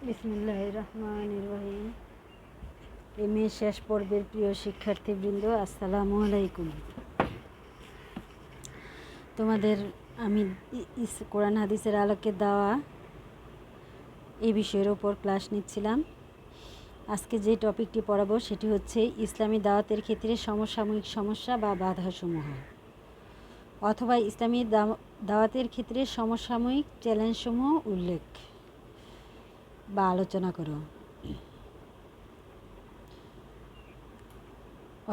বিসমিল্লাহির রহমানির রহিম। এমএ শেষ পর্বের প্রিয় শিক্ষার্থীবৃন্দ, আসসালামু আলাইকুম। তোমাদের আমি কোরআন হাদিসের আলোকে দেওয়া এই বিষয়ের ওপর ক্লাস নিচ্ছিলাম। আজকে যে টপিকটি পড়াবো সেটি হচ্ছে ইসলামী দাওয়াতের ক্ষেত্রে সমসাময়িক সমস্যা বা বাধাসমূহ, অথবা ইসলামী দাওয়াতের ক্ষেত্রে সমসাময়িক চ্যালেঞ্জসমূহ উল্লেখ বা আলোচনা করো,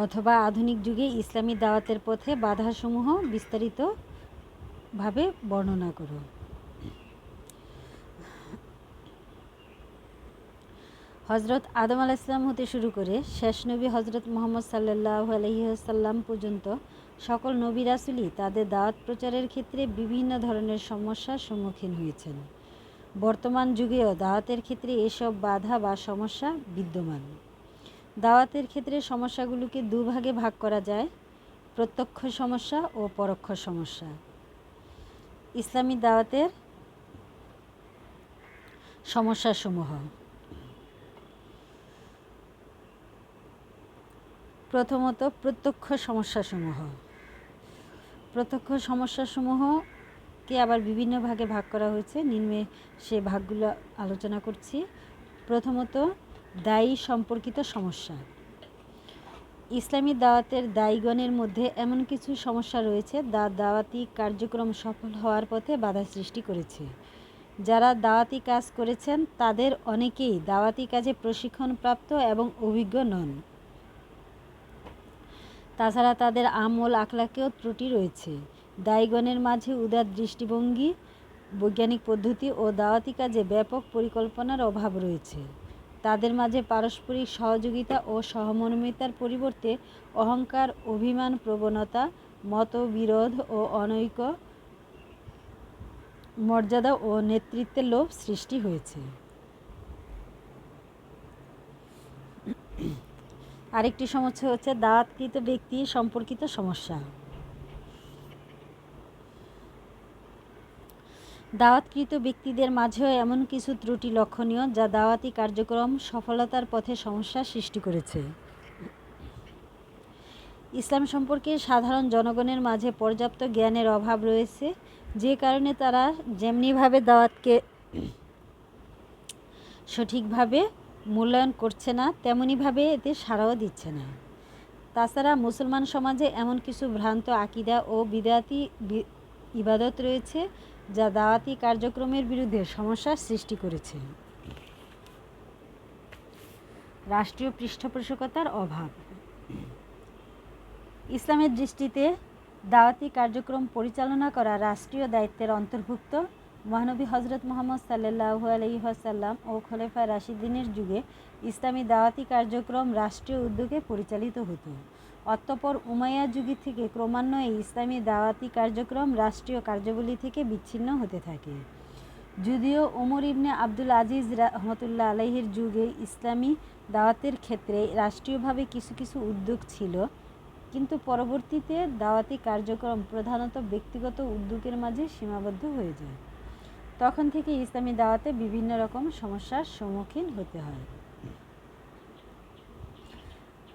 অথবা আধুনিক যুগে ইসলামী দাওয়াতের পথে বাধাসমূহ বিস্তারিতভাবে বর্ণনা করো। হজরত আদম আলাইহিস সালাম হতে শুরু করে শেষ নবী হজরত মুহাম্মদ সাল্লাল্লাহু আলাইহি ওয়াসাল্লাম পর্যন্ত সকল নবী রাসূলই তাদের দাওয়াত প্রচারের ক্ষেত্রে বিভিন্ন ধরনের সমস্যার সম্মুখীন হয়েছেন। বর্তমান যুগেও দাওয়াতের ক্ষেত্রে এসব বাধা বা সমস্যা বিদ্যমান। দাওয়াতের ক্ষেত্রে সমস্যাগুলোকে দুভাগে ভাগ করা যায়: প্রত্যক্ষ সমস্যা ও পরোক্ষ সমস্যা। ইসলামী দাওয়াতের সমস্যাসমূহ। প্রথমত, প্রত্যক্ষ সমস্যাসমূহ। প্রত্যক্ষ সমস্যাসমূহকে আবার বিভিন্ন ভাগে ভাগ করা হয়েছে, নিম্নে সে ভাগগুলো আলোচনা করছি। প্রথমত, দায়ী সম্পর্কিত সমস্যা। ইসলামী দাওয়াতের দায়ীগণের মধ্যে এমন কিছু সমস্যা রয়েছে যা দাওয়াতি কার্যক্রম সফল হওয়ার পথে বাধা সৃষ্টি করেছে। যারা দাওয়াতি কাজ করেছেন তাদের অনেকেই দাওয়াতি কাজে প্রশিক্ষণপ্রাপ্ত এবং অভিজ্ঞ নন। তাছাড়া তাদের আমল আখলাকেও ত্রুটি রয়েছে। দায়ীগণের মাঝে উদার দৃষ্টিভঙ্গি, বৈজ্ঞানিক পদ্ধতি ও দাওয়াতি কাজে ব্যাপক পরিকল্পনার অভাব রয়েছে। তাদের মাঝে পারস্পরিক সহযোগিতা ও সহমর্মিতার পরিবর্তে অহংকার, অভিমান প্রবণতা, মতবিরোধ ও অনৈক্য, মর্যাদা ও নেতৃত্বের লোভ সৃষ্টি হয়েছে। আরেকটি সমস্যা হচ্ছে দাওয়াতকৃত ব্যক্তি সম্পর্কিত সমস্যা। দাওয়াতকৃত ব্যক্তিদের মাঝেও এমন কিছু ত্রুটি লক্ষণীয় যা দাওয়াতি কার্যক্রম সফলতার পথে সমস্যা সৃষ্টি করেছে। ইসলাম সম্পর্কে সাধারণ জনগণের মাঝে পর্যাপ্ত জ্ঞানের অভাব রয়েছে, যে কারণে তারা যেমনিভাবে দাওয়াতকে সঠিকভাবে মূল্যায়ন করছে না, তেমনিভাবে এতে সাড়াও দিচ্ছে না। তাছাড়া মুসলমান সমাজে এমন কিছু ভ্রান্ত আকিদা ও বিদআতি ইবাদত রয়েছে যা দাওয়াতি কার্যক্রমের বিরুদ্ধে সমস্যার সৃষ্টি করেছে। রাষ্ট্রীয় পৃষ্ঠপোষকতার অভাব। ইসলামের দৃষ্টিতে দাওয়াতি কার্যক্রম পরিচালনা করা রাষ্ট্রীয় দায়িত্বের অন্তর্ভুক্ত। মহানবী হজরত মুহাম্মদ সাল্লাল্লাহু আলাইহি ওয়াসাল্লাম ও খোলাফায়ে রাশিদিনের যুগে ইসলামী দাওয়াতি কার্যক্রম রাষ্ট্রীয় উদ্যোগে পরিচালিত হতো। অতঃপর উমাইয়া যুগ থেকে ক্রমান্বয়ে ইসলামী দাওয়াতি কার্যক্রম রাষ্ট্রীয় কার্যাবলী থেকে বিচ্ছিন্ন হতে থাকে। যদিও ওমর ইবনে আবদুল আজিজ রহমতুল্লাহ আলাইহির যুগে ইসলামী দাওয়াতের ক্ষেত্রে রাষ্ট্রীয়ভাবে কিছু কিছু উদ্যোগ ছিল, কিন্তু পরবর্তীতে দাওয়াতি কার্যক্রম প্রধানত ব্যক্তিগত উদ্যোগের মাঝে সীমাবদ্ধ হয়ে যায়। তখন থেকে ইসলামী দাওয়াতে বিভিন্ন রকম সমস্যার সম্মুখীন হতে হয়।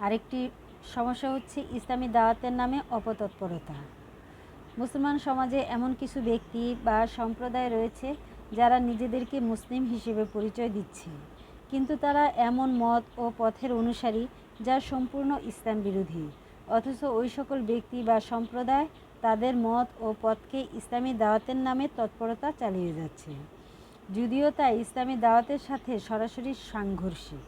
আরেকটি সমস্যা হচ্ছে ইসলামী দাওয়াতের নামে অপতৎপরতা। মুসলমান সমাজে এমন কিছু ব্যক্তি বা সম্প্রদায় রয়েছে যারা নিজেদেরকে মুসলিম হিসেবে পরিচয় দিচ্ছে, কিন্তু তারা এমন মত ও পথের অনুসারী যা সম্পূর্ণ ইসলাম বিরোধী। অথচ ওই সকল ব্যক্তি বা সম্প্রদায় তাদের মত ও পথকে ইসলামী দাওয়াতের নামে তৎপরতা চালিয়ে যাচ্ছে, যদিও তা ইসলামী দাওয়াতের সাথে সরাসরি সাংঘর্ষিক।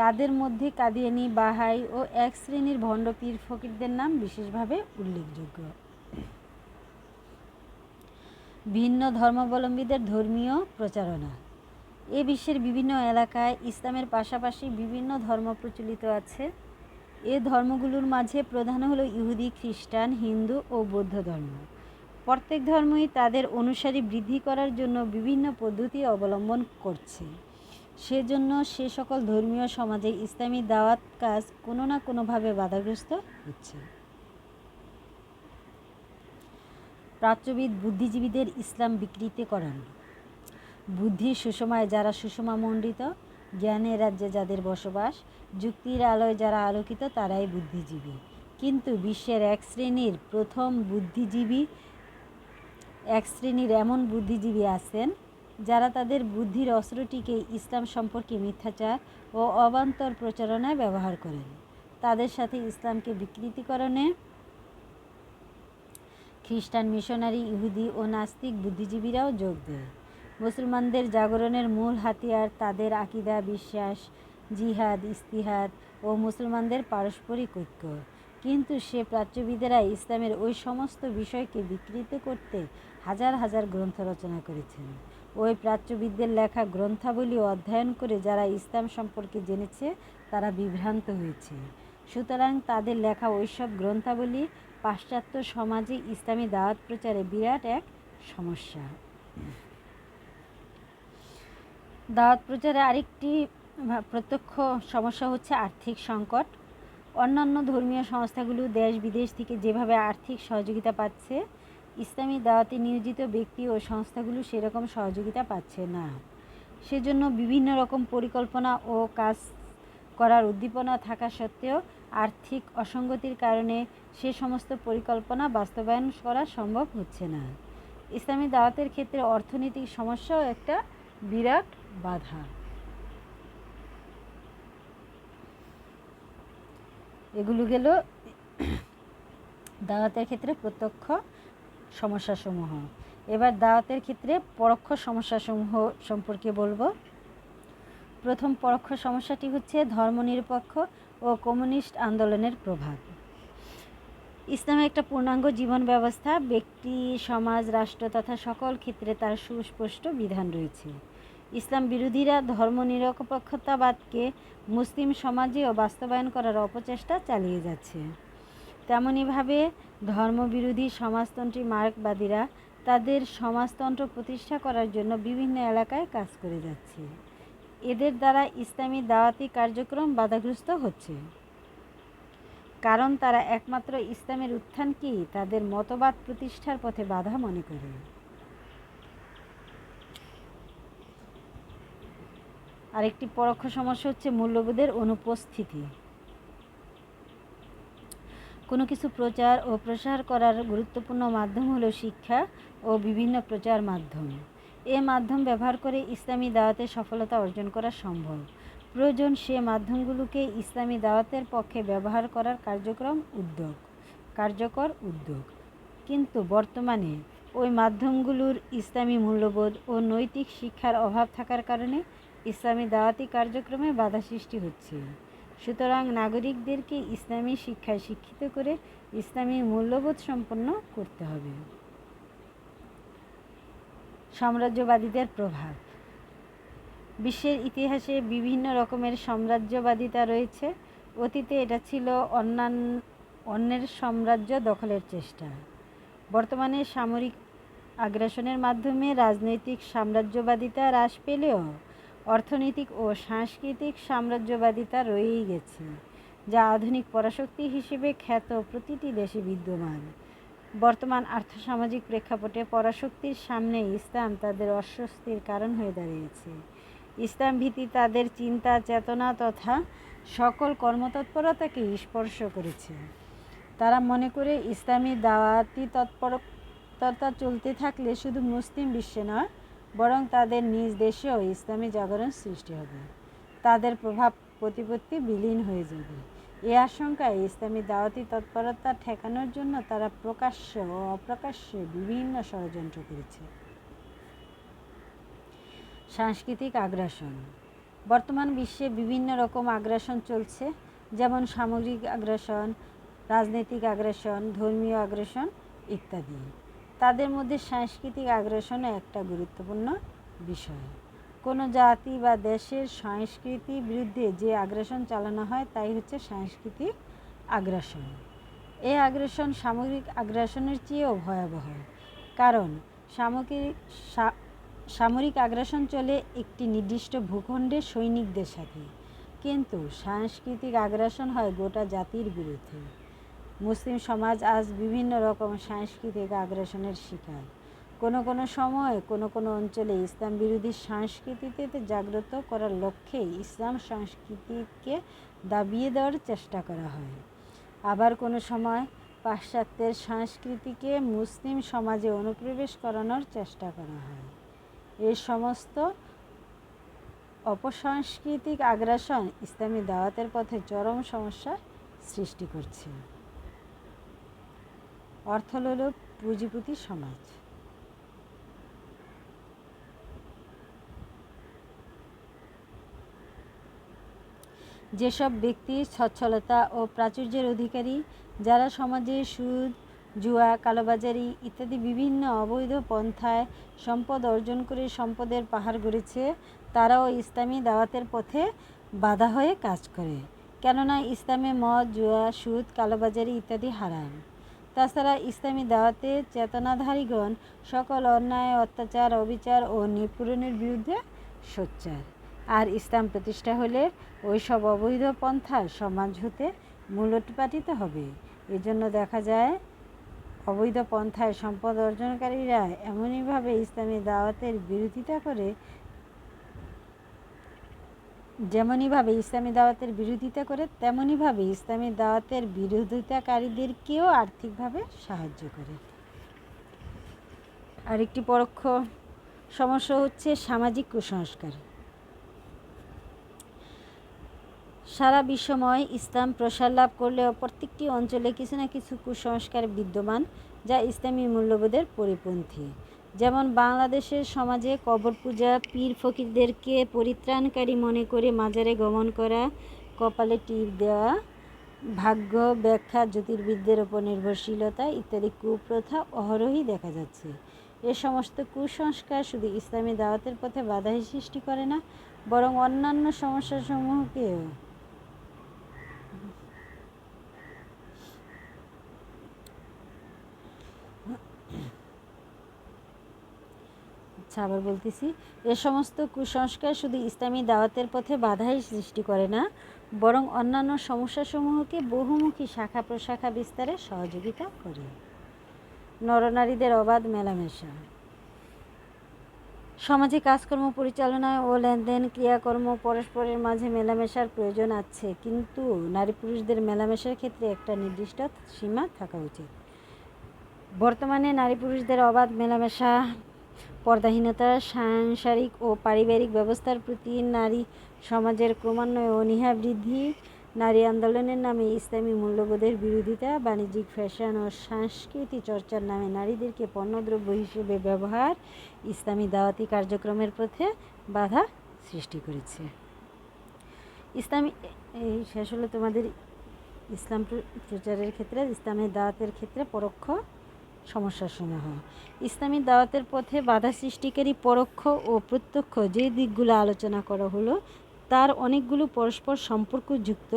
তাদের মধ্যে কাদিয়ানি, বাহাই ও এক শ্রেণীর ভণ্ড পীর ফকিরদের নাম বিশেষভাবে উল্লেখযোগ্য। ভিন্ন ধর্মাবলম্বীদের ধর্মীয় প্রচারণা। এ বিশ্বের বিভিন্ন এলাকায় ইসলামের পাশাপাশি বিভিন্ন ধর্ম প্রচলিত আছে। এ ধর্মগুলোর মাঝে প্রধান হলো ইহুদি, খ্রিস্টান, হিন্দু ও বৌদ্ধ ধর্ম। প্রত্যেক ধর্মই তাদের অনুসারী বৃদ্ধি করার জন্য বিভিন্ন পদ্ধতি অবলম্বন করছে। সেজন্য সে সকল ধর্মীয় সমাজে ইসলামী দাওয়াত কাজ কোনো না কোনোভাবে বাধাগ্রস্ত হচ্ছে। প্রাচ্যবিদ বুদ্ধিজীবীদের ইসলাম বিকৃতিকরণ। বুদ্ধির সুষমায় যারা সুষমামণ্ডিত, জ্ঞানের রাজ্যে যাদের বসবাস, যুক্তির আলোয় যারা আলোকিত, তারাই বুদ্ধিজীবী। কিন্তু বিশ্বের এক শ্রেণীর এমন বুদ্ধিজীবী আছেন যারা তাদের বুদ্ধির অস্ত্রটিকে ইসলাম সম্পর্কে মিথ্যাচার ও অবান্তর প্রচারণায় ব্যবহার করেন। তাদের সাথে ইসলামকে বিকৃতিকরণে খ্রিস্টান, মিশনারি, ইহুদি ও নাস্তিক বুদ্ধিজীবীরাও যোগ দেয়। মুসলমানদের জাগরণের মূল হাতিয়ার তাদের আকিদা, বিশ্বাস, জিহাদ, ইস্তিহাদ ও মুসলমানদের পারস্পরিক ঐক্য। কিন্তু সে প্রাচ্যবিদেরা ইসলামের ওই সমস্ত বিষয়কে বিকৃত করতে হাজার হাজার গ্রন্থ রচনা করেছেন। ওই প্রাচ্যবিদদের লেখা গ্রন্থাবলী অধ্যয়ন করে যারা ইসলাম সম্পর্কে জেনেছে তারা বিভ্রান্ত হয়েছে। সুতরাং তাদের লেখা ওইসব গ্রন্থাবলী পাশ্চাত্য সমাজে ইসলামী দাওয়াত প্রচারে বিরাট এক সমস্যা। দাওয়াত প্রচারে আরেকটি প্রত্যক্ষ সমস্যা হচ্ছে আর্থিক সংকট। অন্যান্য ধর্মীয় সংস্থাগুলো দেশ বিদেশ থেকে যেভাবে আর্থিক সহযোগিতা পাচ্ছে, ইসলামী দাওয়াতে নিয়োজিত ব্যক্তি ও সংস্থাগুলো সেরকম সহযোগিতা পাচ্ছে না। সেজন্য বিভিন্ন রকম পরিকল্পনা ও কাজ করার উদ্দীপনা থাকা সত্ত্বেও আর্থিক অসঙ্গতির কারণে সে সমস্ত পরিকল্পনা বাস্তবায়ন করা সম্ভব হচ্ছে না। ইসলামী দাওয়াতের ক্ষেত্রে অর্থনৈতিক সমস্যাও একটা বিরাট বাধা। এগুলো গেল দাওয়াতের ক্ষেত্রে প্রত্যক্ষ সমস্যাসমূহ। এবার দাওয়াতের ক্ষেত্রে পরোক্ষ সমস্যাসমূহ সম্পর্কে বলবো। প্রথম পরোক্ষ সমস্যাটি হচ্ছে ধর্মনিরপেক্ষ ও কমিউনিস্ট আন্দোলনের প্রভাব। ইসলামে একটা পূর্ণাঙ্গ জীবন ব্যবস্থা, ব্যক্তি, সমাজ, রাষ্ট্র তথা সকল ক্ষেত্রে তার সুস্পষ্ট বিধান রয়েছে। ইসলাম বিরোধীরা ধর্মনিরপেক্ষতাবাদকে মুসলিম সমাজেও বাস্তবায়ন করার অপচেষ্টা চালিয়ে যাচ্ছে। তেমনইভাবে ধর্মবিরোধী সমাজতন্ত্রী মার্কবাদীরা তাদের সমাজতন্ত্র প্রতিষ্ঠা করার জন্য বিভিন্ন এলাকায় কাজ করে যাচ্ছে। এদের দ্বারা ইসলামী দাওয়াতি কার্যক্রম বাধাগ্রস্ত হচ্ছে, কারণ তারা একমাত্র ইসলামের উত্থানকেই তাদের মতবাদ প্রতিষ্ঠার পথে বাধা মনে করে। আরেকটি পরোক্ষ সমস্যা হচ্ছে মূল্যবোধের অনুপস্থিতি। কোনো কিছু প্রচার ও প্রসার করার গুরুত্বপূর্ণ মাধ্যম হলো শিক্ষা ও বিভিন্ন প্রচার মাধ্যম। এ মাধ্যম ব্যবহার করে ইসলামী দাওয়াতের সফলতা অর্জন করা সম্ভব। প্রয়োজন সে মাধ্যমগুলোকে ইসলামী দাওয়াতের পক্ষে ব্যবহার করার কার্যকর উদ্যোগ। কিন্তু বর্তমানে ওই মাধ্যমগুলোর ইসলামী মূল্যবোধ ও নৈতিক শিক্ষার অভাব থাকার কারণে ইসলামী দাওয়াতি কার্যক্রমে বাধা সৃষ্টি হচ্ছে। সুতরাং নাগরিকদেরকে ইসলামী শিক্ষায় শিক্ষিত করে ইসলামী মূল্যবোধ সম্পন্ন করতে হবে। সাম্রাজ্যবাদীদের প্রভাব। বিশ্বের ইতিহাসে বিভিন্ন রকমের সাম্রাজ্যবাদিতা রয়েছে। অতীতে এটা ছিল অন্যের সাম্রাজ্য দখলের চেষ্টা। বর্তমানে সামরিক আগ্রাসনের মাধ্যমে রাজনৈতিক সাম্রাজ্যবাদিতা হ্রাস পেলেও অর্থনৈতিক ও সাংস্কৃতিক সাম্রাজ্যবাদিতা রয়েই গেছে, যা আধুনিক পরাশক্তি হিসেবে খ্যাত প্রতিটি দেশে বিদ্যমান। বর্তমান আর্থসামাজিক প্রেক্ষাপটে পরাশক্তির সামনে ইসলাম তাদের অস্বস্তির কারণ হয়ে দাঁড়িয়েছে। ইসলাম ভীতি তাদের চিন্তা, চেতনা তথা সকল কর্মতৎপরতাকে স্পর্শ করেছে। তারা মনে করে ইসলামী দাওয়াতি তৎপরতা চলতে থাকলে শুধু মুসলিম বিশ্বে নয়, বরং তাদের নিজ দেশেও ইসলামী জাগরণ সৃষ্টি হবে, তাদের প্রভাব প্রতিপত্তি বিলীন হয়ে যাবে। এই আশঙ্কায় ইসলামী দাওয়াতি তৎপরতা ঠেকানোর জন্য তারা প্রকাশ্য ও অপ্রকাশ্যে বিভিন্ন ষড়যন্ত্র করেছে। সাংস্কৃতিক আগ্রাসন। বর্তমান বিশ্বে বিভিন্ন রকম আগ্রাসন চলছে, যেমন সামরিক আগ্রাসন, রাজনৈতিক আগ্রাসন, ধর্মীয় আগ্রাসন ইত্যাদি। তাদের মধ্যে সাংস্কৃতিক আগ্রাসনও একটা গুরুত্বপূর্ণ বিষয়। কোনো জাতি বা দেশের সংস্কৃতির বিরুদ্ধে যে আগ্রাসন চালানো হয় তাই হচ্ছে সাংস্কৃতিক আগ্রাসন। এই আগ্রাসন সামরিক আগ্রাসনের চেয়েও ভয়াবহ, কারণ সামরিক আগ্রাসন চলে একটি নির্দিষ্ট ভূখণ্ডের সৈনিকদের সাথে, কিন্তু সাংস্কৃতিক আগ্রাসন হয় গোটা জাতির বিরুদ্ধে। মুসলিম সমাজ আজ বিভিন্ন রকম সাংস্কৃতিক আগ্রাসনের শিকার। কোনো সময় কোনো অঞ্চলে ইসলাম বিরোধী সংস্কৃতিতে জাগ্রত করার লক্ষ্যে ইসলাম সংস্কৃতিকে দাবিয়ে দেওয়ার চেষ্টা করা হয়। আবার কোনো সময় পাশ্চাত্যের সংস্কৃতিকে মুসলিম সমাজে অনুপ্রবেশ করানোর চেষ্টা করা হয়। এই সমস্ত অপসাংস্কৃতিক আগ্রাসন ইসলামী দাওয়াতের পথে চরম সমস্যা সৃষ্টি করছে। অর্থ হল পুঁজিপতি সমাজ। যেসব ব্যক্তি সচ্ছলতা ও প্রাচুর্যের অধিকারী, যারা সমাজে সুদ, জুয়া, কালোবাজারি ইত্যাদি বিভিন্ন অবৈধ পন্থায় সম্পদ অর্জন করে সম্পদের পাহাড় গড়েছে, তারাও ইসলামী দাওয়াতের পথে বাধা হয়ে কাজ করে। কেননা ইসলামে মদ, জুয়া, সুদ, কালোবাজারি ইত্যাদি হারাম। তাছাড়া ইসলামী দাওয়াতে চেতনাধারীগণ সকল অন্যায়, অত্যাচার, অবিচার ও নিপীড়নের বিরুদ্ধে সোচ্চার। আর ইসলাম প্রতিষ্ঠা হলে ওই সব অবৈধ পন্থা সমাজ হতে মূলোৎপাটিত হবে। এজন্য দেখা যায় অবৈধ পন্থায় সম্পদ অর্জনকারীরা এমনইভাবে ইসলামী দাওয়াতের বিরোধিতা করে, তেমনইভাবে ইসলামী দাওয়াতের বিরোধিতাকারীদেরকেও আর্থিকভাবে সাহায্য করে। আরেকটি পরোক্ষ সমস্যা হচ্ছে সামাজিক কুসংস্কার। সারা বিশ্বময় ইসলাম প্রসার লাভ করলেও প্রত্যেকটি অঞ্চলে কিছু না কিছু কুসংস্কার বিদ্যমান, যা ইসলামী মূল্যবোধের পরিপন্থী। যেমন বাংলাদেশের সমাজে কবর পূজা, পীর ফকিরদেরকে পরিত্রাণকারী মনে করে মাজারে গমন করা, কপালে টিপ দেওয়া, ভাগ্য ব্যাখ্যা, জ্যোতির্বিদদের ওপর নির্ভরশীলতা ইত্যাদি কুপ্রথা অহরহই দেখা যাচ্ছে। এ সমস্ত কুসংস্কার শুধু ইসলামী দাওয়াতের পথে বাধাই সৃষ্টি করে না, বরং অন্যান্য সমস্যাসমূহকেও আবার বলতেছি, এ সমস্ত কুসংস্কার শুধু ইসলামী দাওয়াতের পথে বাধাই সৃষ্টি করে না, বরং অন্যান্য সমস্যাসমূহকে বহুমুখী শাখা প্রশাখা বিস্তারে সহযোগিতা করে। নরনারীদের অবাধ মেলামেশা। সমাজে কাজকর্ম পরিচালনায় ও লেনদেন ক্রিয়াকর্ম পরস্পরের মাঝে মেলামেশার প্রয়োজন আছে, কিন্তু নারী পুরুষদের মেলামেশার ক্ষেত্রে একটা নির্দিষ্ট সীমা থাকা উচিত। বর্তমানে নারী পুরুষদের অবাধ মেলামেশা, পর্দাহীনতা, সাংসারিক ও পারিবারিক ব্যবস্থার প্রতি নারী সমাজের ক্রমান্বয়ে অনীহা বৃদ্ধি, নারী আন্দোলনের নামে ইসলামী মূল্যবোধের বিরোধিতা, বাণিজ্যিক ফ্যাশন ও সংস্কৃতি চর্চার নামে নারীদেরকে পণ্যদ্রব্য হিসেবে ব্যবহার ইসলামী দাওয়াতি কার্যক্রমের পথে বাধা সৃষ্টি করেছে। ইসলামী এই শেষ হলো তোমাদের ইসলাম প্রচারের ক্ষেত্রে, ইসলামী দাওয়াতের ক্ষেত্রে পরোক্ষ সমস্যাসমূহ। ইসলামী দাওয়াতের পথে বাধা সৃষ্টিকারী পরোক্ষ ও প্রত্যক্ষ যে দিকগুলো আলোচনা করা হলো, তার অনেকগুলো পরস্পর সম্পর্কযুক্ত,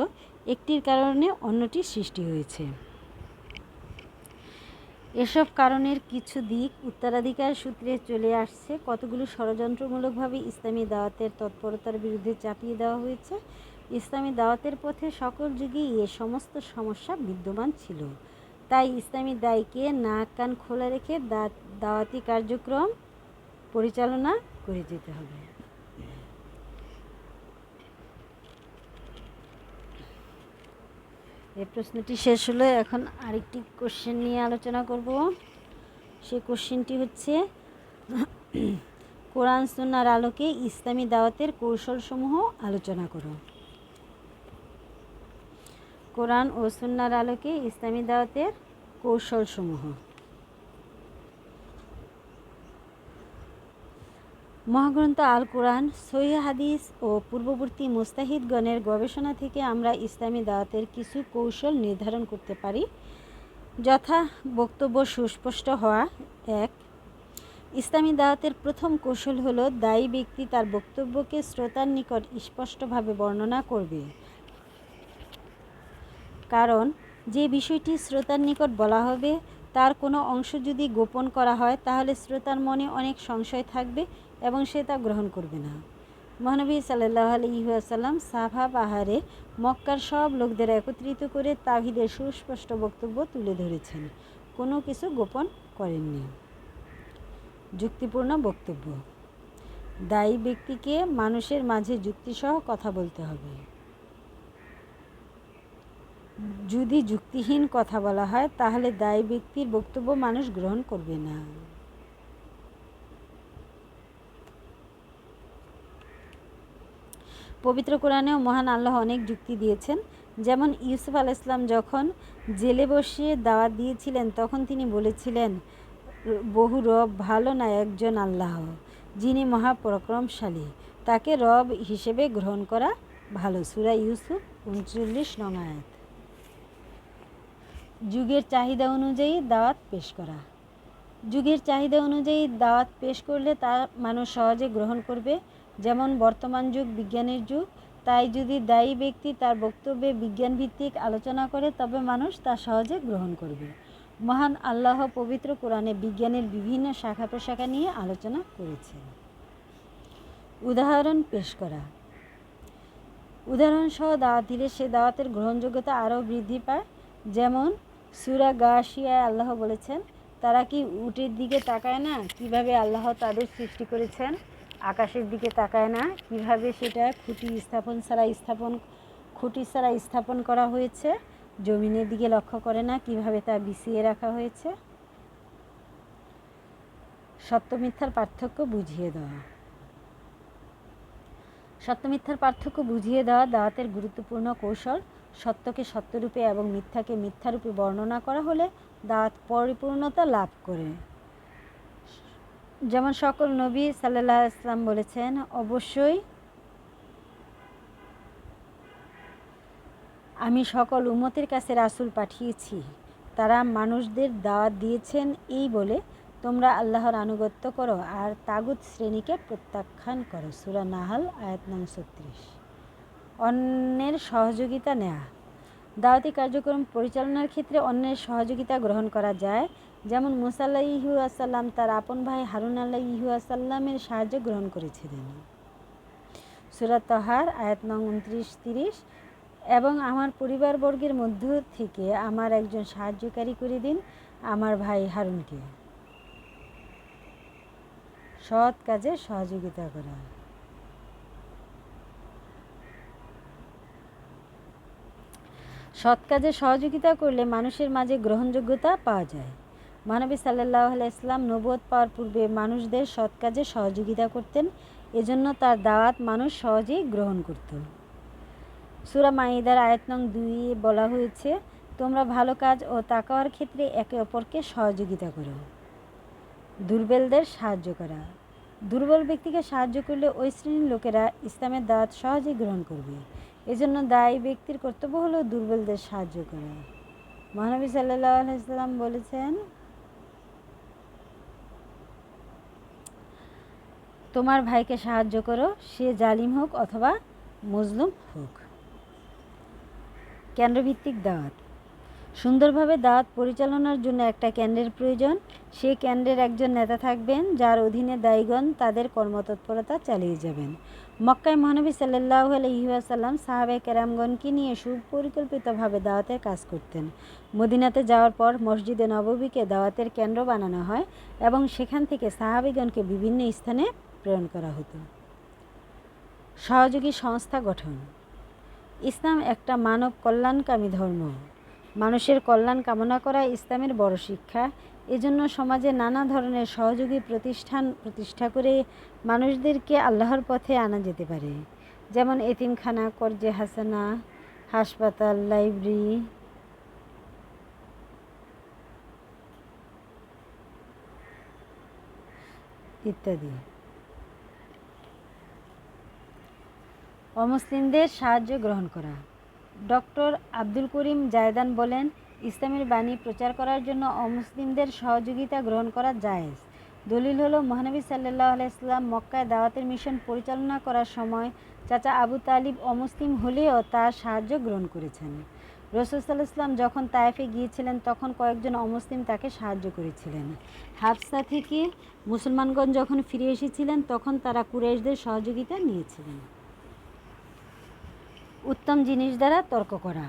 একটির কারণে অন্যটির সৃষ্টি হয়েছে। এসব কারণের কিছু দিক উত্তরাধিকার সূত্রে চলে আসছে, কতগুলো ষড়যন্ত্রমূলকভাবে ইসলামী দাওয়াতের তৎপরতার বিরুদ্ধে চাপিয়ে দেওয়া হয়েছে। ইসলামী দাওয়াতের পথে সকল যুগেই এ সমস্ত সমস্যা বিদ্যমান ছিল। তাই ইসলামী দায়কে নাক কান খোলা রেখে দাওয়াতি কার্যক্রম পরিচালনা করে যেতে হবে। এই প্রশ্নটি শেষ হলো। এখন আরেকটি কোশ্চেন নিয়ে আলোচনা করব। সেই কোশ্চেনটি হচ্ছে, কোরআন সুন্নাহর আলোকে ইসলামী দাওয়াতের কৌশলসমূহ আলোচনা করো। কোরআন ও সুন্নাহর আলোকে ইসলামী দাওয়াতের কৌশলসমূহ। মহাগ্রন্থ আল কোরআন, সহিহ হাদিস ও পূর্ববর্তী মুস্তাহিদগণের গবেষণা থেকে আমরা ইসলামী দাওয়াতের কিছু কৌশল নির্ধারণ করতে পারি, যথা: বক্তব্য সুস্পষ্ট হওয়া। 1. ইসলামী দাওয়াতের প্রথম কৌশল হলো, দায়ী ব্যক্তি তার বক্তব্যকে শ্রোতার নিকট স্পষ্টভাবে বর্ণনা করবে। কারণ যে বিষয়টি শ্রোতার নিকট বলা হবে, তার কোনো অংশ যদি গোপন করা হয়, তাহলে শ্রোতার মনে অনেক সংশয় থাকবে এবং সে তা গ্রহণ করবে না। মহানবী সাল্লাল্লাহু আলাইহি ওয়াসাল্লাম সাফা পাহাড়ে মক্কার সব লোকদের একত্রিত করে তাওহীদের সুস্পষ্ট বক্তব্য তুলে ধরেছেন, কোনো কিছু গোপন করেননি। যুক্তিপূর্ণ বক্তব্য। দায়ী ব্যক্তিকে মানুষের মাঝে যুক্তিসহ কথা বলতে হবে। যদি যুক্তিহীন কথা বলা হয় তাহলে দায়ী ব্যক্তির বক্তব্য মানুষ গ্রহণ করবে না। পবিত্র কোরআনেও মহান আল্লাহ অনেক যুক্তি দিয়েছেন। যেমন ইউসুফ আলাইহিস সালাম যখন জেলে বসে দাওয়াত দিয়েছিলেন তখন তিনি বলেছিলেন, বহু রব ভালো না একজন আল্লাহ, যিনি মহাপরাক্রমশালী, তাকে রব হিসেবে গ্রহণ করা ভালো। সূরা ইউসুফ ৩৯ নং আয়াত। যুগের চাহিদা অনুযায়ী দাওয়াত পেশ করা। যুগের চাহিদা অনুযায়ী দাওয়াত পেশ করলে তা মানুষ সহজে গ্রহণ করবে। যেমন বর্তমান যুগ বিজ্ঞানের যুগ, তাই যদি দায়ী ব্যক্তি তার বক্তব্যে বিজ্ঞানভিত্তিক আলোচনা করে তবে মানুষ তা সহজে গ্রহণ করবে। মহান আল্লাহ পবিত্র কোরআনে বিজ্ঞানের বিভিন্ন শাখা প্রশাখা নিয়ে আলোচনা করেছেন। উদাহরণ পেশ করা। উদাহরণসহ দাওয়াত দিলে সে দাওয়াতের গ্রহণযোগ্যতা আরও বৃদ্ধি পায়। যেমন সূরা গাশিয়ায় আল্লাহ বলেছেন, তারা কি উটের দিকে তাকায় না, কিভাবে আল্লাহ তাদের সৃষ্টি করেছেন? আকাশের দিকে তাকায় না, কিভাবে সেটা খুঁটি ছাড়া স্থাপন করা হয়েছে? জমিনের দিকে লক্ষ্য করে না, কিভাবে তা বিছিয়ে রাখা হয়েছে? সত্য মিথ্যার পার্থক্য বুঝিয়ে দেওয়া। সত্য মিথ্যার পার্থক্য বুঝিয়ে দেওয়া দাওয়াতের গুরুত্বপূর্ণ কৌশল। সত্যকে সত্যরূপে এবং মিথ্যাকে মিথ্যারূপে বর্ণনা করা হলে দাওয়াত পরিপূর্ণতা লাভ করে। যেমন সকল নবী সাল্লাল্লাহু আলাইহি ওয়াসাল্লাম বলেছেন, অবশ্যই আমি সকল উম্মতের কাছে রাসূল পাঠিয়েছি, তারা মানুষদের দাওয়াত দিয়েছেন এই বলে, তোমরা আল্লাহর আনুগত্য করো আর তাগুত শ্রেণীকে প্রত্যাখ্যান করো। সূরা নাহল আয়াত নং ৩৬। অন্যের সহযোগিতা নেওয়া। দাওয়াতি কার্যক্রম পরিচালনার ক্ষেত্রে অন্যের সহযোগিতা গ্রহণ করা যায়। যেমন মূসা আলাইহিস সালাম তার আপন ভাই হারুন আলাইহিস সালামের সাহায্য গ্রহণ করেছিলেন। সূরা তাহার আয়াত নং ২৯-৩০। এবং আমার পরিবারবর্গের মধ্য থেকে আমার একজন সাহায্যকারী করে দিন, আমার ভাই হারুনকে। সৎ কাজে সহযোগিতা করা। সৎ কাজে সহযোগিতা করলে মানুষের মাঝে গ্রহণযোগ্যতা পাওয়া যায়। মহানবী সাল্লাল্লাহু আলাইহি ওয়াসাল্লাম নবুয়ত পাওয়ার পূর্বে মানুষদের সৎ কাজে সহযোগিতা করতেন, এজন্য তার দাওয়াত মানুষ সহজেই গ্রহণ করত। সূরা মাইদার আয়াত নং ২ বলা হয়েছে, তোমরা ভালো কাজ ও তাকওয়ার ক্ষেত্রে একে অপরকে সহযোগিতা করো। দুর্বলদের সাহায্য করা। দুর্বল ব্যক্তিকে সাহায্য করলে ওই শ্রেণীর লোকেরা ইসলামের দাওয়াত সহজেই গ্রহণ করবে। এজন্য দায়ী ব্যক্তির কর্তব্য হলো দুর্বলদের সাহায্য করা। মহানবী সাল্লাল্লাহু আলাইহি ওয়াসাল্লাম বলেছেন, তোমার ভাইকে সাহায্য করো, সে জালিম হোক অথবা মজলুম হোক। কেন্দ্রভিত্তিক দাওয়াত। সুন্দরভাবে দাওয়াত পরিচালনার জন্য একটা কেন্দ্রের প্রয়োজন। সেই কেন্দ্রের একজন নেতা থাকবেন, যার অধীনে দায়ীগণ তাদের কর্মতৎপরতা চালিয়ে যাবেন। মক্কায় মহানবী সাল্লাল্লাহু আলাইহি ওয়াসাল্লাম সাহাবায়ে কেরামগণকে নিয়ে সুপরিকল্পিতভাবে দাওয়াতের কাজ করতেন। মদিনাতে যাওয়ার পর মসজিদে নববীকে দাওয়াতের কেন্দ্র বানানো হয় এবং সেখান থেকে সাহাবীগণকে বিভিন্ন স্থানে প্রেরণ করা হতো। সহযোগী সংস্থা গঠন। ইসলাম একটা মানব কল্যাণকামী ধর্ম। মানুষের কল্যাণ কামনা করা ইসলামের বড় শিক্ষা। এজন্য সমাজে নানা ধরনের সহযোগী প্রতিষ্ঠান প্রতিষ্ঠা করে মানুষদেরকে আল্লাহর পথে আনা যেতে পারে। যেমন এতিমখানা, কর্জে হাসানা, হাসপাতাল, লাইব্রেরি ইত্যাদি। অমুসলিমদের সাহায্য গ্রহণ করা। ডক্টর আব্দুল করিম জায়দান বলেন, ইসলামের বাণী প্রচার করার জন্য অমুসলিমদের সহযোগিতা গ্রহণ করা জায়েজ। দলিল হলো, মহানবী সাল্লাল্লাহু আলাইহি ওয়াসাল্লাম মক্কায় দাওয়াতের মিশন পরিচালনা করার সময় চাচা আবু তালিব অমুসলিম হলেও তার সাহায্য গ্রহণ করেছেন। রাসূল সাল্লাল্লাহু আলাইহি ওয়াসাল্লাম যখন তায়েফে গিয়েছিলেন তখন কয়েকজন অমুসলিম তাকে সাহায্য করেছিলেন। হাবশা থেকে মুসলমানগণ যখন ফিরে এসেছিলেন তখন তারা কুরাইশদের সহযোগিতা নিয়েছিলেন। উত্তম জিনিস দ্বারা তর্ক করা।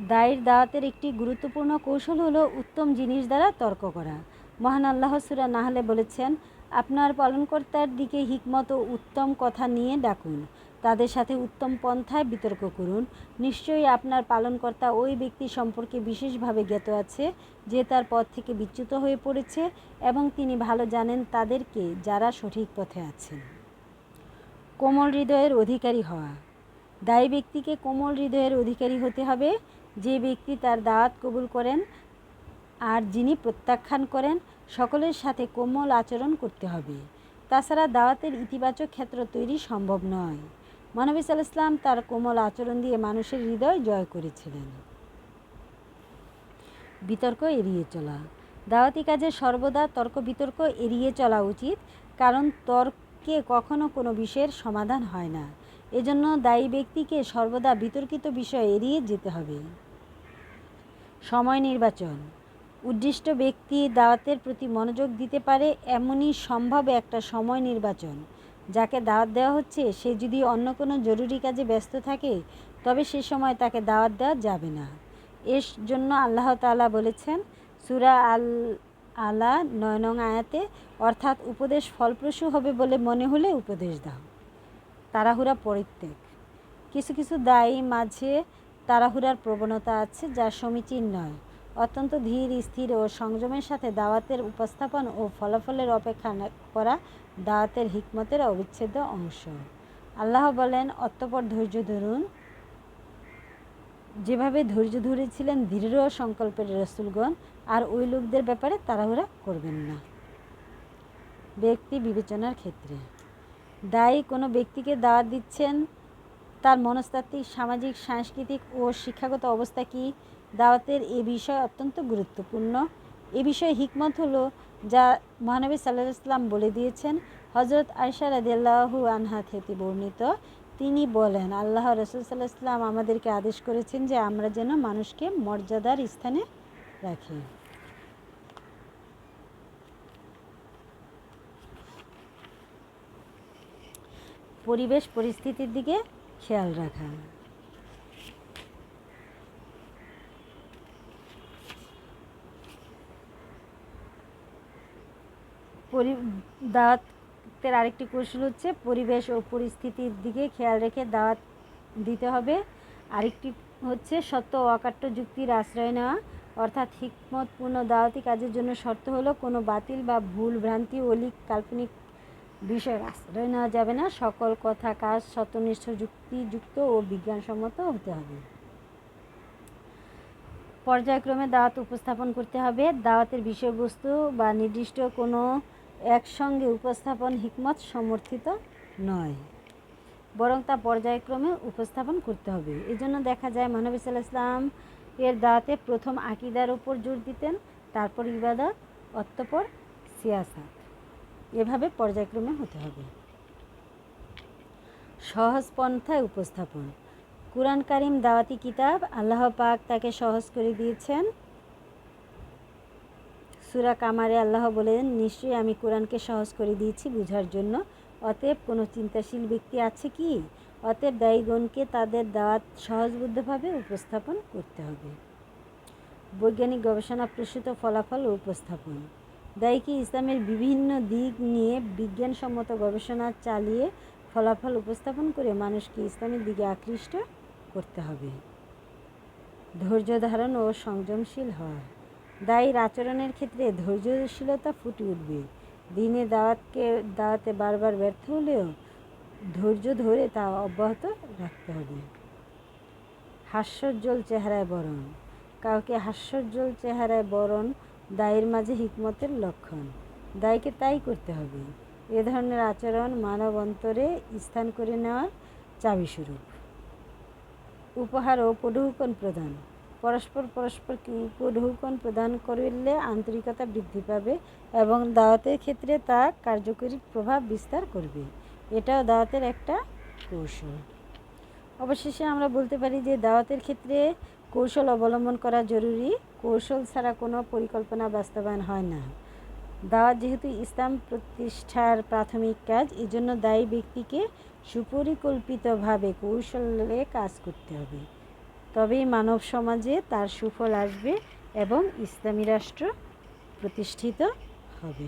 দায়ের দাওয়াতের একটি গুরুত্বপূর্ণ কৌশল হলো উত্তম জিনিস দ্বারা তর্ক করা। মহান আল্লাহ সূরা নাহলে বলেছেন, আপনার পালনকর্তার দিকে হিকমত ও উত্তম কথা নিয়ে ডাকুন, তাদের সাথে উত্তম পন্থায় বিতর্ক করুন। নিশ্চয়ই আপনার পালনকর্তা ওই ব্যক্তি সম্পর্কে বিশেষভাবে জ্ঞাত আছে যে তার পথ থেকে বিচ্যুত হয়ে পড়েছে, এবং তিনি ভালো জানেন তাদেরকে যারা সঠিক পথে আছেন। কোমল হৃদয়ের অধিকারী হওয়া। দায়ী ব্যক্তিকে কোমল হৃদয়ের অধিকারী হতে হবে। যে ব্যক্তি তার দাওয়াত কবুল করেন আর যিনি প্রত্যাখ্যান করেন, সকলের সাথে কোমল আচরণ করতে হবে। তাছাড়া দাওয়াতের ইতিবাচক ক্ষেত্র তৈরি সম্ভব নয়। মহানবী সাল্লাল্লাহু আলাইহি ওয়াসাল্লাম তার কোমল আচরণ দিয়ে মানুষের হৃদয় জয় করেছিলেন। বিতর্ক এড়িয়ে চলা। দাওয়াতি কাজে সর্বদা তর্ক বিতর্ক এড়িয়ে চলা উচিত, কারণ তর্কে কখনো কোনো বিষয়ের সমাধান হয় না। এজন্য দায়ী ব্যক্তিকে সর্বদা বিতর্কিত বিষয় এড়িয়ে যেতে হবে। সময় নির্বাচন। উদ্দিষ্ট ব্যক্তি দাওয়াতের প্রতি মনোযোগ দিতে পারে এমনই সম্ভব একটা সময় নির্বাচন। যাকে দাওয়াত দেওয়া হচ্ছে সে যদি অন্য কোনো জরুরি কাজে ব্যস্ত থাকে, তবে সে সময় তাকে দাওয়াত দেওয়া যাবে না। এর জন্য আল্লাহ তাআলা বলেছেন সূরা আল আলা ৯ নং আয়াতে, অর্থাৎ উপদেশ ফলপ্রসূ হবে বলে মনে হলে উপদেশ দাও। তাড়াহুড়া পরিত্যাগ। কিছু কিছু দায়ী মাঝে তাড়াহুড়ার প্রবণতা আছে, যা সমীচীন নয়। অত্যন্ত ধীর স্থির ও সংযমের সাথে দাওয়াতের উপস্থাপন ও ফলাফলের অপেক্ষা করা দাওয়াতের হিকমতের অবিচ্ছেদ্য অংশ। আল্লাহ বলেন, অতঃপর ধৈর্য ধরুন, যেভাবে ধৈর্য ধরেছিলেন দৃঢ় সংকল্পের রাসূলগণ, আর ওই লোকদের ব্যাপারে তাড়াহুড়া করবেন না। ব্যক্তি বিবেচনার ক্ষেত্রে দায়ী কোনো ব্যক্তিকে দাওয়াত দিচ্ছেন, তার মনস্তাত্ত্বিক, সামাজিক, সাংস্কৃতিক ও শিক্ষাগত অবস্থা কী, দাওয়াতের এ বিষয় অত্যন্ত গুরুত্বপূর্ণ। এ বিষয়ে হিকমত হলো যা মহানবী সাল্লাল্লাহু আলাইহি ওয়াসাল্লাম বলে দিয়েছেন। হযরত আয়েশা রাদিয়াল্লাহু আনহা থেকে বর্ণিত, তিনি বলেন, আল্লাহ রাসূল সাল্লাল্লাহু আলাইহি ওয়াসাল্লাম আমাদেরকে আদেশ করেছেন যে আমরা যেন মানুষকে মর্যাদার স্থানে রাখি। পরিবেশ পরিস্থিতির দিকে খেয়াল রাখা। দাওয়াতের আরেকটি কৌশল হচ্ছে পরিবেশ ও পরিস্থিতির দিকে খেয়াল রেখে দাওয়াত দিতে হবে। আরেকটি হচ্ছে সত্য ও অকাট্য যুক্তির আশ্রয় নেওয়া, অর্থাৎ হিকমতপূর্ণ দাওয়াতি কাজের জন্য শর্ত হলো কোনো বাতিল বা ভুল ভ্রান্তি, অলীক, কাল্পনিক বিষয়ের আশ্রয় নেওয়া যাবে না। সকল কথা কাজ সত্যনিষ্ঠ, যুক্তিযুক্ত ও বিজ্ঞানসম্মত হতে হবে। পর্যায়ক্রমে দাওয়াত উপস্থাপন করতে হবে। দাওয়াতের বিষয়বস্তু বা নির্দিষ্ট কোনো একসঙ্গে উপস্থাপন হিকমত সমর্থিত নয়, বরং তা পর্যায়ক্রমে উপস্থাপন করতে হবে। এজন্য দেখা যায় মহানবী সাল্লাল্লাহু আলাইহি ওয়াসাল্লাম এর দাওয়াতে প্রথম আকীদার উপর জোর দিতেন, তারপর ইবাদত, অতঃপর সিয়াসাত। এভাবে পর্যায়ক্রমে হতে হবে। সহজ পন্থায় উপস্থাপন। কুরআন কারীম দাওয়াতি কিতাব, আল্লাহ পাক তাকে সহজ করে দিয়েছেন। সূরা কামারে আল্লাহ বলেন, নিশ্চয়ই আমি কোরআনকে সহজ করে দিয়েছি বুঝার জন্য। অতএব কোনো চিন্তাশীল ব্যক্তি আছে কি? অতএব দায়ীগণকে তাদের দাওয়াত সহজবুদ্ধভাবে উপস্থাপন করতে হবে। বৈজ্ঞানিক গবেষণা প্রসূত ফলাফল ও উপস্থাপন। দায়ীকে ইসলামের বিভিন্ন দিক নিয়ে বিজ্ঞানসম্মত গবেষণা চালিয়ে ফলাফল উপস্থাপন করে মানুষকে ইসলামের দিকে আকৃষ্ট করতে হবে। ধৈর্য ধারণ ও সংযমশীল হওয়া। দায়ীর আচরণের ক্ষেত্রে ধৈর্যশীলতা ফুটে উঠবে। দিনে দাওয়াতে বারবার ব্যর্থ হলেও ধৈর্য ধরে তা অব্যাহত রাখতে হবে। হাস্যোজ্জ্বল চেহারায় বরণ। কাউকে হাস্যোজ্জ্বল চেহারায় বরণ দায়ীর মাঝে হিকমতের লক্ষণ। দায়ীকে তাই করতে হবে। এ ধরনের আচরণ মানব অন্তরে স্থান করে নেওয়ার চাবিস্বরূপ। উপহার ও উপঢৌকন প্রদান। পরস্পরকে উপঢৌকন প্রদান করলে আন্তরিকতা বৃদ্ধি পাবে এবং দাওয়াতের ক্ষেত্রে তা কার্যকরী প্রভাব বিস্তার করবে। এটাও দাওয়াতের একটা কৌশল। অবশেষে আমরা বলতে পারি যে দাওয়াতের ক্ষেত্রে কৌশল অবলম্বন করা জরুরি। কৌশল ছাড়া কোনো পরিকল্পনা বাস্তবায়ন হয় না। দাওয়াত যেহেতু ইসলাম প্রতিষ্ঠার প্রাথমিক কাজ, এজন্য দায়ী ব্যক্তিকে সুপরিকল্পিতভাবে কৌশলে কাজ করতে হবে। তবেই মানব সমাজে তার সুফল আসবে এবং ইসলামী রাষ্ট্র প্রতিষ্ঠিত হবে।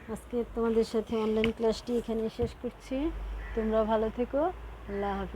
আজকে তোমাদের সাথে অনলাইন ক্লাসটি এখানে শেষ করছি। তোমরা ভালো থেকো। আল্লাহ হাফেজ।